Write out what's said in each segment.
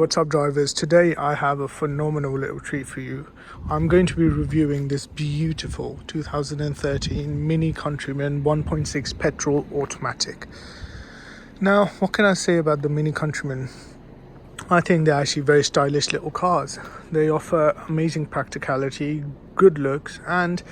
what's up drivers? Today I have a phenomenal little treat for you. I'm going to be reviewing this beautiful 2013 Mini Countryman 1.6 petrol automatic. Now, what can I say about the Mini Countryman? I think they're actually very stylish little cars. They offer amazing practicality, good looks, and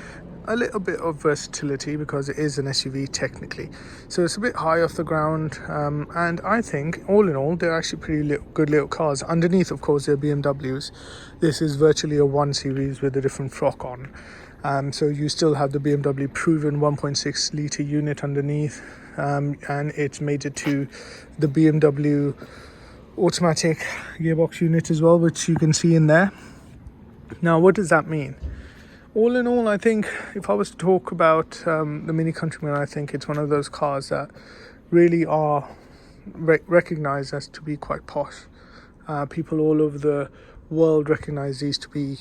a little bit of versatility because it is an SUV technically. So it's a bit high off the ground, and I think all in all they're actually pretty good little cars. Underneath, of course, they're BMWs. This is virtually a 1 Series with a different frock on. So you still have the BMW proven 1.6 litre unit underneath, and it's mated to the BMW automatic gearbox unit as well, which you can see in there. Now, what does that mean? All in all, I think if I was to talk about the Mini Countryman, I think it's one of those cars that really are recognized as to be quite posh. People all over the world recognize these to be,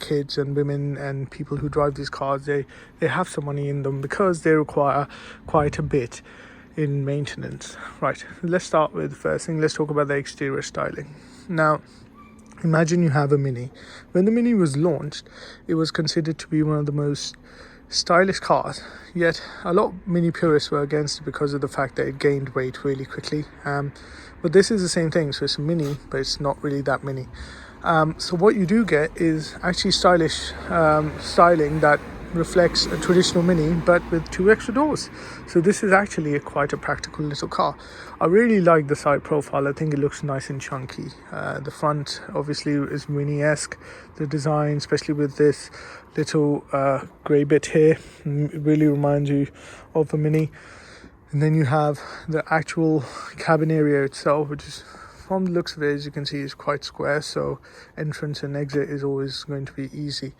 kids and women and people who drive these cars. They have some money in them because they require quite a bit in maintenance. Right, let's start with the first thing. Let's talk about the exterior styling. Now, imagine you have a Mini. When the Mini was launched, it was considered to be one of the most stylish cars, yet a lot of Mini purists were against it because of the fact that it gained weight really quickly. But this is the same thing, so it's a Mini, but it's not really that Mini. So what you do get is actually stylish styling that reflects a traditional Mini but with 2 extra doors. So this is actually quite a practical little car. I really like the side profile. I think it looks nice and chunky. The front obviously is Mini-esque. The design, especially with this little grey bit here, it really reminds you of a Mini. And then you have the actual cabin area itself, which is, from the looks of it, as you can see, is quite square, so entrance and exit is always going to be easy.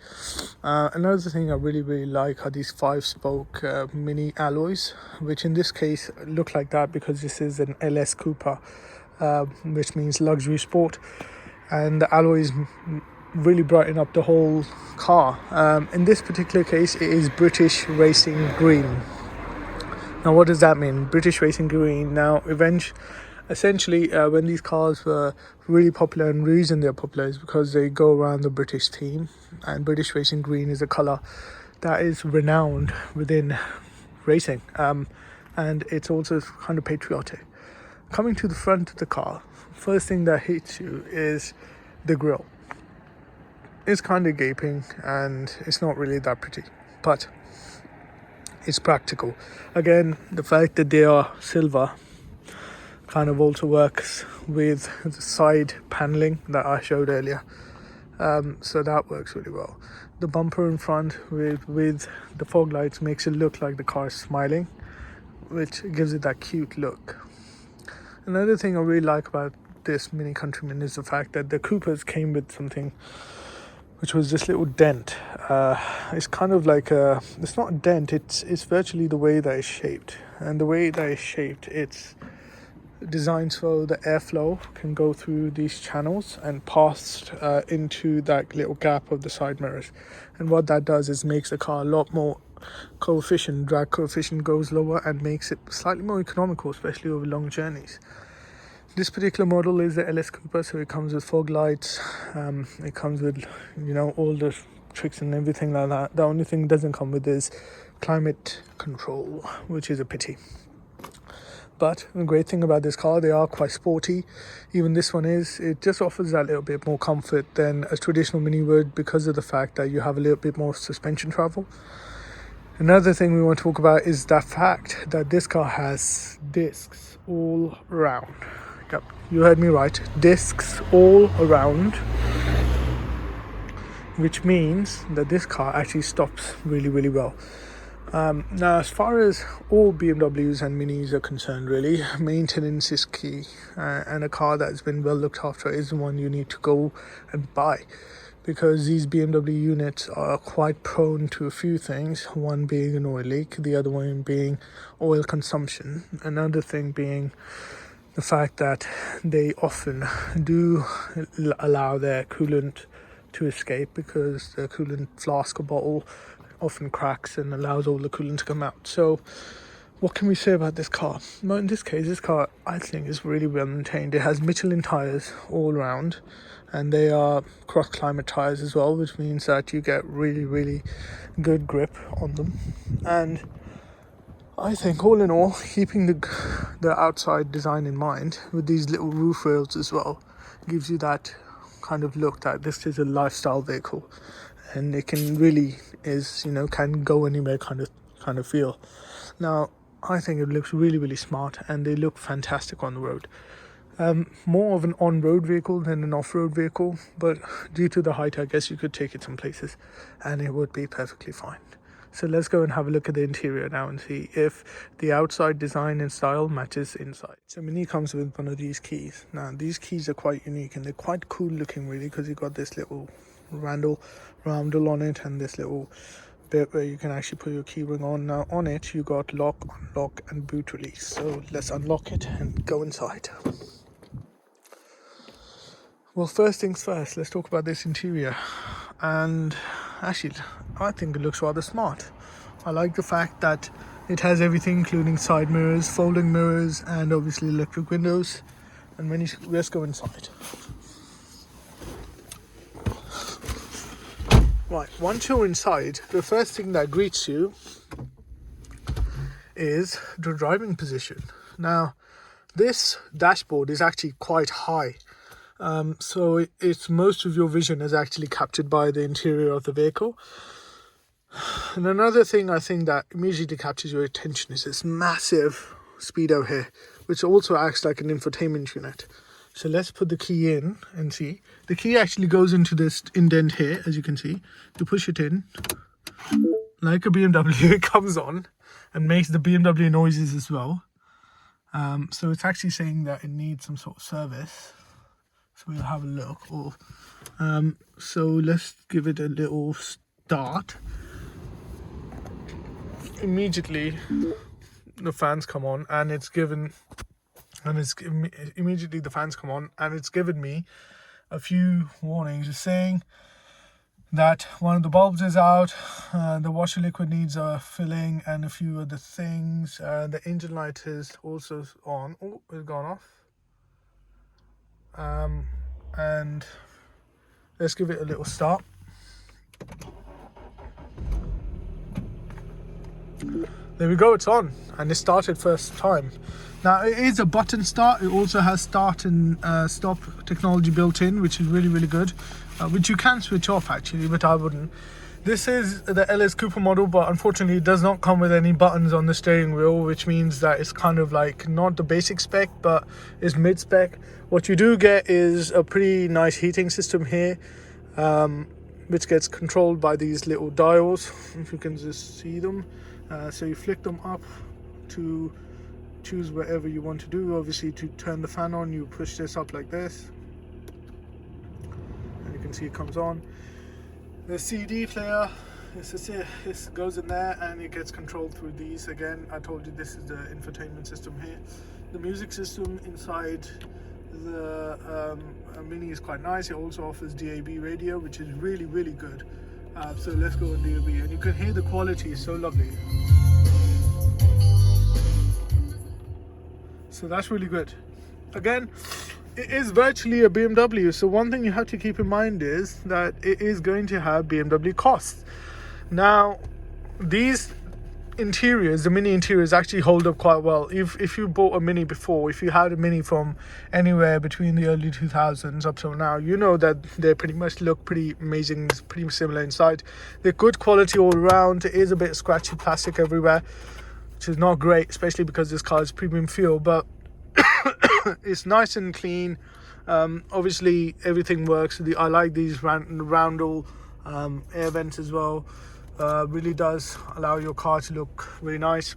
Another thing I really like are these 5-spoke Mini alloys, which in this case look like that because this is an LS Cooper, which means luxury sport, and the alloys really brighten up the whole car. In this particular case, it is British Racing Green. Now, what does that mean? British Racing Green. Now, essentially, when these cars were really popular, and the reason they're popular is because they go around the British theme, and British Racing Green is a colour that is renowned within racing, and it's also kind of patriotic. Coming to the front of the car, first thing that hits you is the grille. It's kind of gaping and it's not really that pretty, but it's practical. Again, the fact that they are silver kind of also works with the side paneling that I showed earlier, so that works really well. The bumper in front with the fog lights makes it look like the car is smiling, which gives it that cute look. Another thing I really like about this Mini Countryman is the fact that the Coopers came with something which was this little dent. It's kind of like it's not a dent, it's virtually the way that it's shaped. And the way that it's shaped, it's designed so the airflow can go through these channels and pass into that little gap of the side mirrors. And what that does is makes the car a lot more drag coefficient goes lower and makes it slightly more economical, especially over long journeys. This particular model is the LS Cooper, so it comes with fog lights, it comes with, all the tricks and everything like that. The only thing it doesn't come with is climate control, which is a pity. But the great thing about this car, they are quite sporty. Even this one is. It just offers that little bit more comfort than a traditional Mini would because of the fact that you have a little bit more suspension travel. Another thing we want to talk about is the fact that this car has discs all around. Yep, you heard me right. Discs all around, which means that this car actually stops really well. Now, as far as all BMWs and Minis are concerned, really, maintenance is key, and a car that's been well looked after is the one you need to go and buy, because these BMW units are quite prone to a few things, one being an oil leak, the other one being oil consumption, another thing being the fact that they often do allow their coolant to escape because the coolant flask or bottle often cracks and allows all the coolant to come out. So What can we say about this car? Well, in this case, this car I think is really well maintained. It has Michelin tires all around, and they are cross climate tires as well, which means that you get really good grip on them. And I think all in all, keeping the outside design in mind with these little roof rails as well, gives you that kind of look that this is a lifestyle vehicle, and it can really is, can go anywhere kind of feel. Now, I think it looks really smart, and they look fantastic on the road. More of an on-road vehicle than an off-road vehicle, but due to the height, I guess you could take it some places and it would be perfectly fine. So let's go and have a look at the interior now and see if the outside design and style matches inside. So Mini comes with one of these keys. Now, these keys are quite unique and they're quite cool looking really, because you've got this little roundel on it and this little bit where you can actually put your key ring on. Now on it you got lock, unlock and boot release. So let's unlock it and go inside. Well, first things first, let's talk about this interior. And actually, I think it looks rather smart. I like the fact that it has everything, including side mirrors, folding mirrors, and obviously electric windows. And let's go inside. Right, once you're inside, the first thing that greets you is the driving position. Now, this dashboard is actually quite high. So it's most of your vision is actually captured by the interior of the vehicle. And another thing I think that immediately captures your attention is this massive speedo here, which also acts like an infotainment unit. So let's put the key in and see. The key actually goes into this indent here, as you can see. You push it in, like a BMW, it comes on and makes the BMW noises as well. So it's actually saying that it needs some sort of service. So we'll have a look. So let's give it a little start. Immediately the fans come on, and immediately the fans come on, and it's given me a few warnings. It's saying that one of the bulbs is out, the washer liquid needs filling, and a few other things. The engine light is also on. Oh, it's gone off. And let's give it a little start. There we go, it's on, and it started first time. Now it is a button start. It also has start and stop technology built in, which is really good, which you can switch off actually, but I wouldn't. This is the LS Coupe model, but unfortunately it does not come with any buttons on the steering wheel, which means that it's kind of like not the basic spec, but is mid-spec. What you do get is a pretty nice heating system here, which gets controlled by these little dials, if you can just see them. So you flick them up to choose whatever you want to do. Obviously, to turn the fan on, you push this up like this, and you can see it comes on. The CD player, this goes in there, and it gets controlled through these. Again, I told you this is the infotainment system here. The music system inside the Mini is quite nice. It also offers DAB radio, which is really good. So let's go on DAB, and you can hear the quality is so lovely. So that's really good. Again, it is virtually a BMW, so one thing you have to keep in mind is that it is going to have BMW costs. Now, these interiors, the Mini interiors, actually hold up quite well. If you bought a Mini before, if you had a Mini from anywhere between the early 2000s up till now, you know that they pretty much look pretty amazing, pretty similar inside. They're good quality all around. It is a bit scratchy plastic everywhere, which is not great, especially because this car is premium fuel, but it's nice and clean. Obviously everything works. I like these roundel air vents as well. Really does allow your car to look really nice.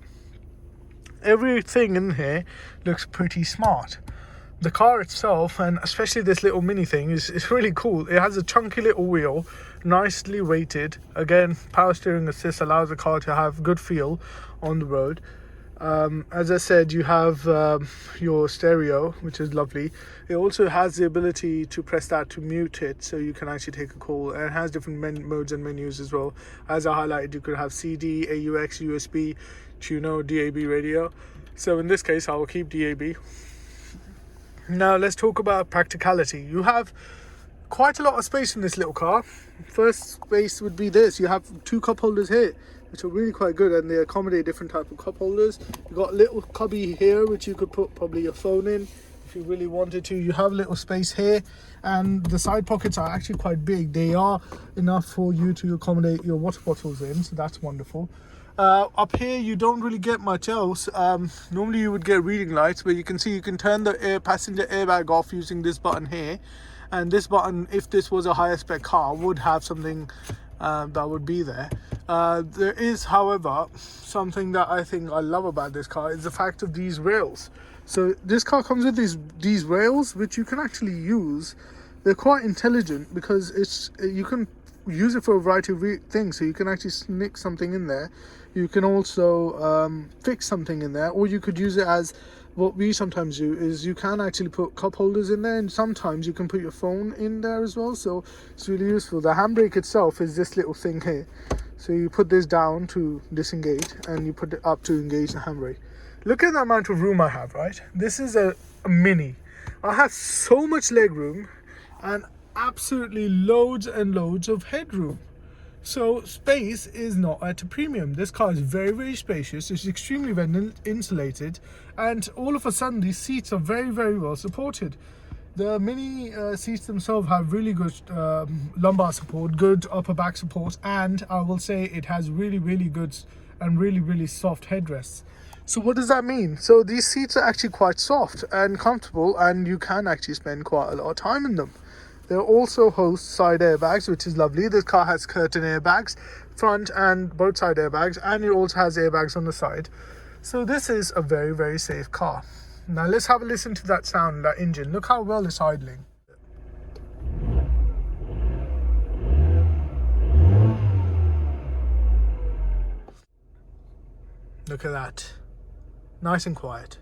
Everything in here looks pretty smart. The car itself, and especially this little Mini thing, is really cool. It has a chunky little wheel, nicely weighted. Again, power steering assist allows the car to have good feel on the road. As I said, you have your stereo, which is lovely. It also has the ability to press that to mute it, so you can actually take a call, and it has different modes and menus as well. As I highlighted, you could have CD, AUX, USB, tuner, DAB radio. So in this case, I will keep DAB. Now let's talk about practicality. You have quite a lot of space in this little car. First space would be this. You have 2 cup holders here, which are really quite good, and they accommodate different type of cup holders. You've got a little cubby here which you could put probably your phone in if you really wanted to. You have a little space here, and the side pockets are actually quite big. They are enough for you to accommodate your water bottles in, so that's wonderful. Up here you don't really get much else. Normally you would get reading lights, where you can see you can turn the passenger airbag off using this button here, and this button, if this was a higher spec car, would have something that would be there. There is, however, something that I think I love about this car is the fact of these rails. So this car comes with these rails, which you can actually use. They're quite intelligent because you can use it for a variety of things. So you can actually sneak something in there. You can also fix something in there, or you could use it as, what we sometimes do is you can actually put cup holders in there, and sometimes you can put your phone in there as well, so it's really useful. The handbrake itself is this little thing here, so you put this down to disengage and you put it up to engage the handbrake. Look at the amount of room I have, right? This is a Mini. I have so much leg room and absolutely loads and loads of headroom. So space is not at a premium. This car is very, very spacious. It's extremely well insulated, and all of a sudden these seats are very, very well supported. The Mini seats themselves have really good lumbar support, good upper back support, and I will say it has really, really good and really, really soft headrests. So what does that mean? So these seats are actually quite soft and comfortable, and you can actually spend quite a lot of time in them. There also host side airbags, which is lovely. This car has curtain airbags, front and both side airbags, and it also has airbags on the side. So this is a very, very safe car. Now let's have a listen to that sound, that engine. Look how well it's idling. Look at that. Nice and quiet.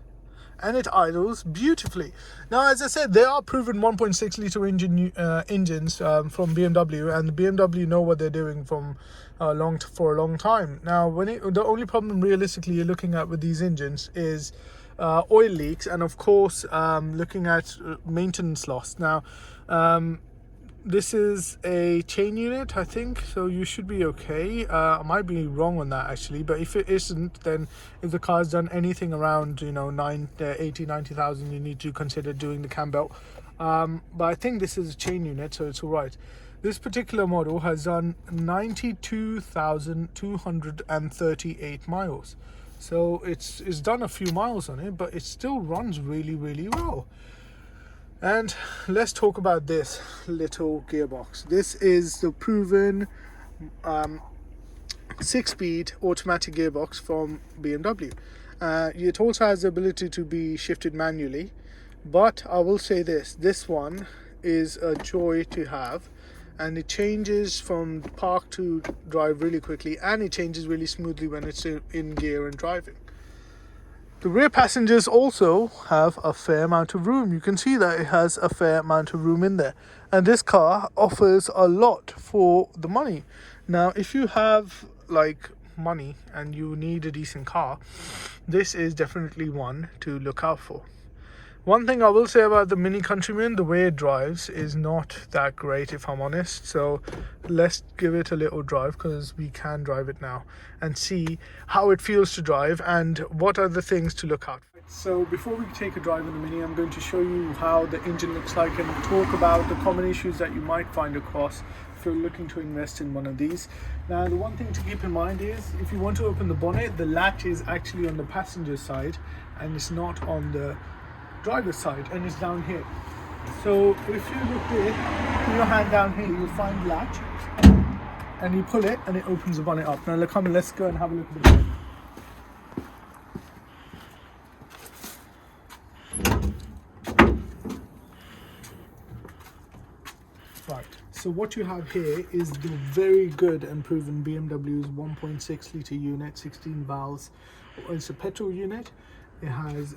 And it idles beautifully. Now, as I said, they are proven 1.6 litre engines from BMW, and the BMW know what they're doing for a long time. Now, the only problem realistically you're looking at with these engines is oil leaks, and of course looking at maintenance loss. Now, this is a chain unit, I think, so you should be okay. I might be wrong on that actually, but if it isn't, then if the car's done anything around 80,000-90,000, you need to consider doing the cam belt. But I think this is a chain unit, so it's all right. This particular model has done 92,238 miles, so it's done a few miles on it, but it still runs really, really well. And let's talk about this little gearbox. This is the proven 6-speed automatic gearbox from BMW. It also has the ability to be shifted manually, but I will say this one is a joy to have, and it changes from park to drive really quickly, and it changes really smoothly when it's in gear and driving. The rear passengers also have a fair amount of room. You can see that it has a fair amount of room in there. And this car offers a lot for the money. Now, if you have money and you need a decent car, this is definitely one to look out for. One thing I will say about the Mini Countryman, the way it drives is not that great, if I'm honest. So let's give it a little drive, because we can drive it now and see how it feels to drive and what are the things to look out for. So before we take a drive in the Mini, I'm going to show you how the engine looks like and talk about the common issues that you might find across if you're looking to invest in one of these. Now, the one thing to keep in mind is if you want to open the bonnet, the latch is actually on the passenger side and it's not on the driver's side, and it's down here. So if you look there, put your hand down here, you'll find the latch, and you pull it and it opens the bonnet up. Now come on, let's go and have a look at the bonnet. Right, So what you have here is the very good and proven BMW's 1.6 litre unit, 16 valves. It's a petrol unit. It has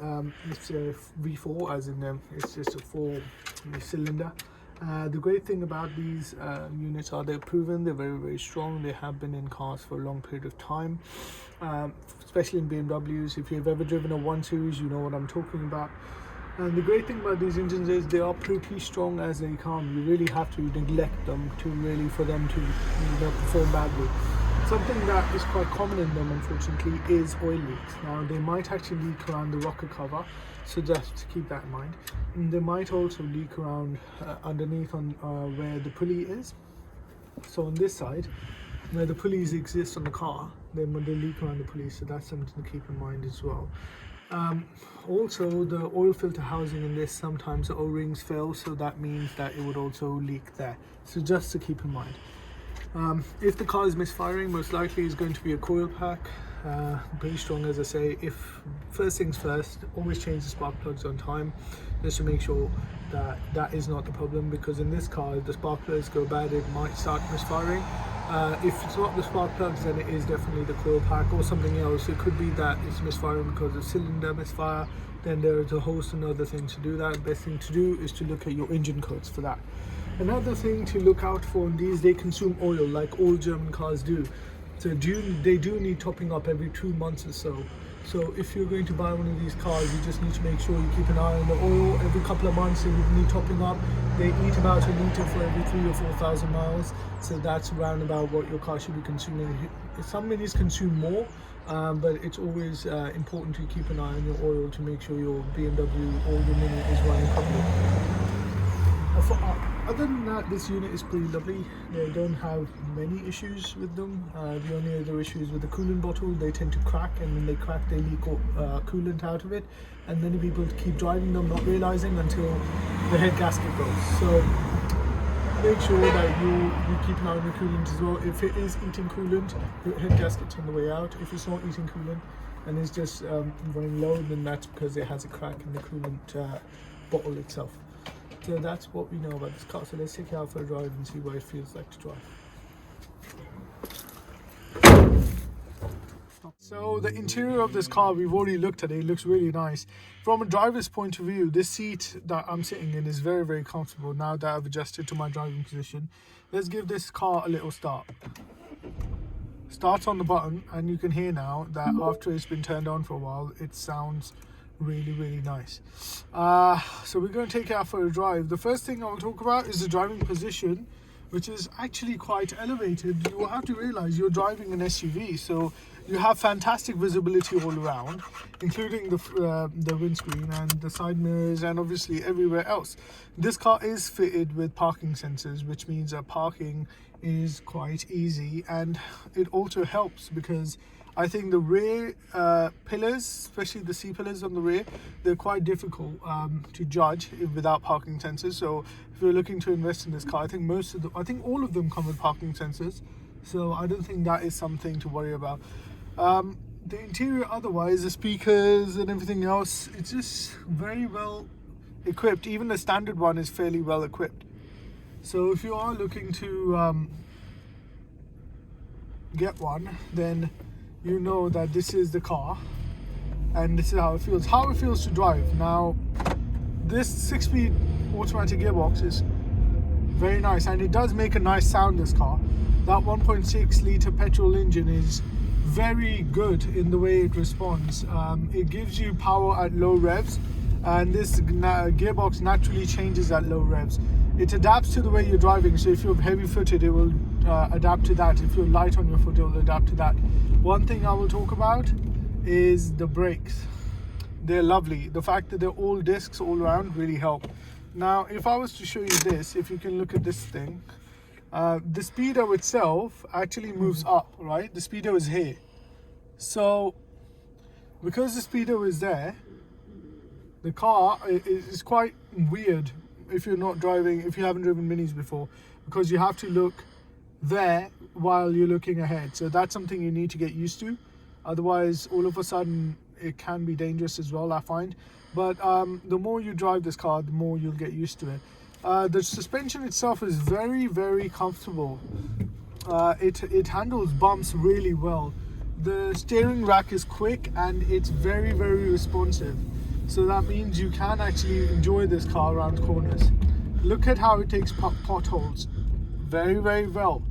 it's a V4, as in it's just a 4-cylinder. The great thing about these units are they're proven, they're very strong. They have been in cars for a long period of time, especially in BMWs. If you've ever driven a 1 Series, you know what I'm talking about. And the great thing about these engines is they are pretty strong as they come. You really have to neglect them for them to perform badly. Something that is quite common in them, unfortunately, is oil leaks. Now, they might actually leak around the rocker cover, so just keep that in mind. And they might also leak around underneath on where the pulley is. So on this side, where the pulleys exist on the car, they leak around the pulley, so that's something to keep in mind as well. Also, the oil filter housing in this, sometimes the O-rings fail, so that means that it would also leak there. So just to keep in mind. If the car is misfiring, most likely it's going to be a coil pack. Pretty strong, as I say. If first things first, always change the spark plugs on time, just to make sure that that is not the problem, because in this car, if the spark plugs go bad, it might start misfiring. If it's not the spark plugs, then it is definitely the coil pack or something else. It could be that it's misfiring because of cylinder misfire. Then there is a host and other things to do that. Best thing to do is to look at your engine codes for that. Another thing to look out for in these, they consume oil like all German cars do. So they do need topping up every 2 months or so. So if you're going to buy one of these cars, you just need to make sure you keep an eye on the oil. Every couple of months you need topping up. They eat about a litre for every 3,000 or 4,000 miles. So that's around about what your car should be consuming. Some minis consume more, but it's always important to keep an eye on your oil to make sure your BMW or your Mini is running properly. Other than that, this unit is pretty lovely. They don't have many issues with them. The only other issue is with the coolant bottle. They tend to crack, and when they crack, they leak coolant out of it. And many people keep driving them, not realizing until the head gasket goes. So make sure that you keep an eye on the coolant as well. If it is eating coolant, your head gasket's on the way out. If it's not eating coolant and it's just running low, then that's because it has a crack in the coolant bottle itself. So that's what we know about this car. So let's take it out for a drive and see what it feels like to drive. So the interior of this car, we've already looked at it. It looks really nice. From a driver's point of view, this seat that I'm sitting in is very comfortable now that I've adjusted to my driving position. Let's give this car a little start. Starts on the button, and you can hear now that after it's been turned on for a while, it sounds really nice. So we're going to take it out for a drive. The first thing I will talk about is the driving position, which is actually quite elevated. You will have to realize you're driving an SUV, so you have fantastic visibility all around, including the windscreen and the side mirrors and obviously everywhere else. This car is fitted with parking sensors, which means that parking is quite easy, and it also helps because I think the rear pillars, especially the C-pillars on the rear, they're quite difficult to judge without parking sensors. So if you're looking to invest in this car, I think all of them come with parking sensors. So I don't think that is something to worry about. The interior otherwise, the speakers and everything else, it's just very well equipped. Even the standard one is fairly well equipped. So if you are looking to get one, then you know that this is the car and this is how it feels. How it feels to drive. Now, this 6-speed automatic gearbox is very nice, and it does make a nice sound, this car. That 1.6 litre petrol engine is very good in the way it responds. It gives you power at low revs, and this gearbox naturally changes at low revs. It adapts to the way you're driving, so if you're heavy-footed, it will adapt to that. If you're light on your foot, it will adapt to that. One thing I will talk about is the brakes. They're lovely. The fact that they're all discs all around really help. Now, if I was to show you this, if you can look at this thing, the speedo itself actually moves up, right? The speedo is here. So, because the speedo is there, the car is quite weird if you're not driving, if you haven't driven minis before, because you have to look there while you're looking ahead. So that's something you need to get used to. Otherwise, all of a sudden, it can be dangerous as well, I find. But the more you drive this car, the more you'll get used to it. The suspension itself is very, very comfortable. It handles bumps really well. The steering rack is quick and it's very, very responsive. So that means you can actually enjoy this car around corners. Look at how it takes potholes very, very well.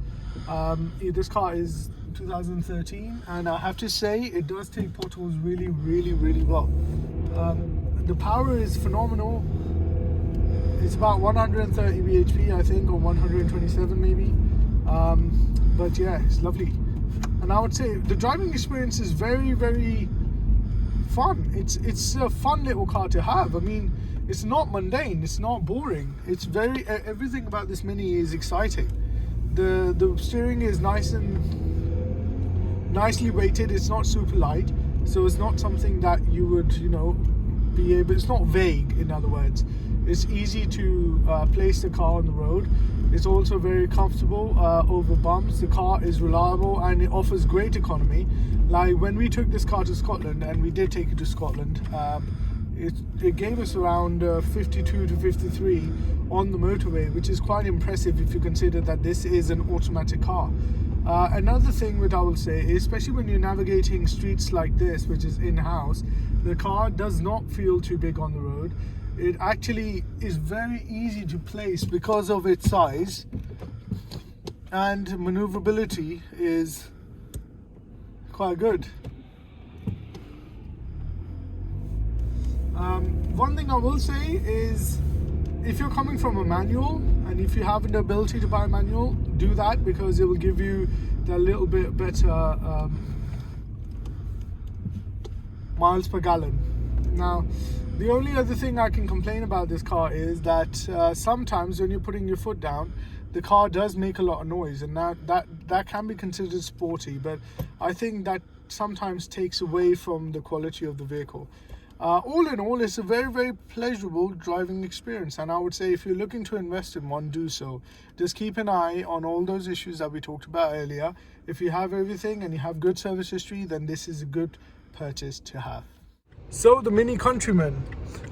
This car is 2013 and I have to say it does take potholes really, really, really well. The power is phenomenal. It's about 130 bhp, I think, or 127 maybe. But yeah, it's lovely. And I would say the driving experience is very, very fun. It's a fun little car to have. I mean, it's not mundane, it's not boring. It's very, everything about this Mini is exciting. The steering is nice and nicely weighted. It's not super light, so it's not something that you would, be able, it's not vague, in other words. It's easy to place the car on the road. It's also very comfortable over bumps. The car is reliable and it offers great economy. Like when we took this car to Scotland, and we did take it to Scotland, it gave us around 52 to 53 on the motorway, which is quite impressive if you consider that this is an automatic car. Another thing which I will say, especially when you're navigating streets like this, which is in-house, the car does not feel too big on the road. It actually is very easy to place because of its size, and maneuverability is quite good. One thing I will say is, if you're coming from a manual and if you have the ability to buy a manual, do that, because it will give you that little bit better miles per gallon. Now, the only other thing I can complain about this car is that sometimes when you're putting your foot down, the car does make a lot of noise, and that can be considered sporty, but I think that sometimes takes away from the quality of the vehicle. All in all, it's a very, very pleasurable driving experience, and I would say if you're looking to invest in one, do so. Just keep an eye on all those issues that we talked about earlier. If you have everything and you have good service history, then this is a good purchase to have. So the Mini Countryman.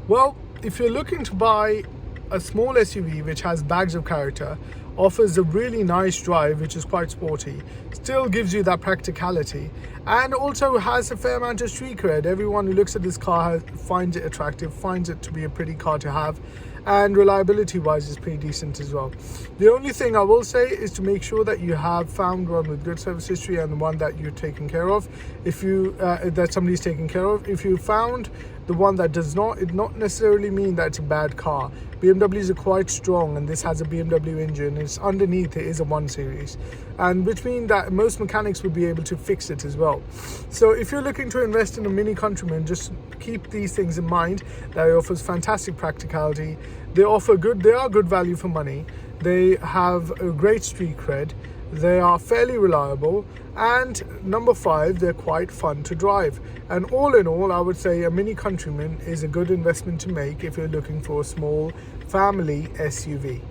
Well, if you're looking to buy a small SUV which has bags of character, offers a really nice drive which is quite sporty, still gives you that practicality, and also has a fair amount of street cred. Everyone who looks at this car finds it attractive, finds it to be a pretty car to have, and reliability wise is pretty decent as well. The only thing I will say is to make sure that you have found one with good service history and the one that you're taking care of. If you that somebody's taking care of. If you found the one that does not, it not necessarily mean that it's a bad car. BMWs are quite strong, and this has a BMW engine. It's underneath, it is a 1 Series, and which means that most mechanics would be able to fix it as well. So if you're looking to invest in a Mini Countryman, just keep these things in mind. That it offers fantastic practicality. They are good value for money. They have a great street cred. They are fairly reliable, and number 5, they're quite fun to drive. And all in all, I would say a Mini Countryman is a good investment to make if you're looking for a small family SUV.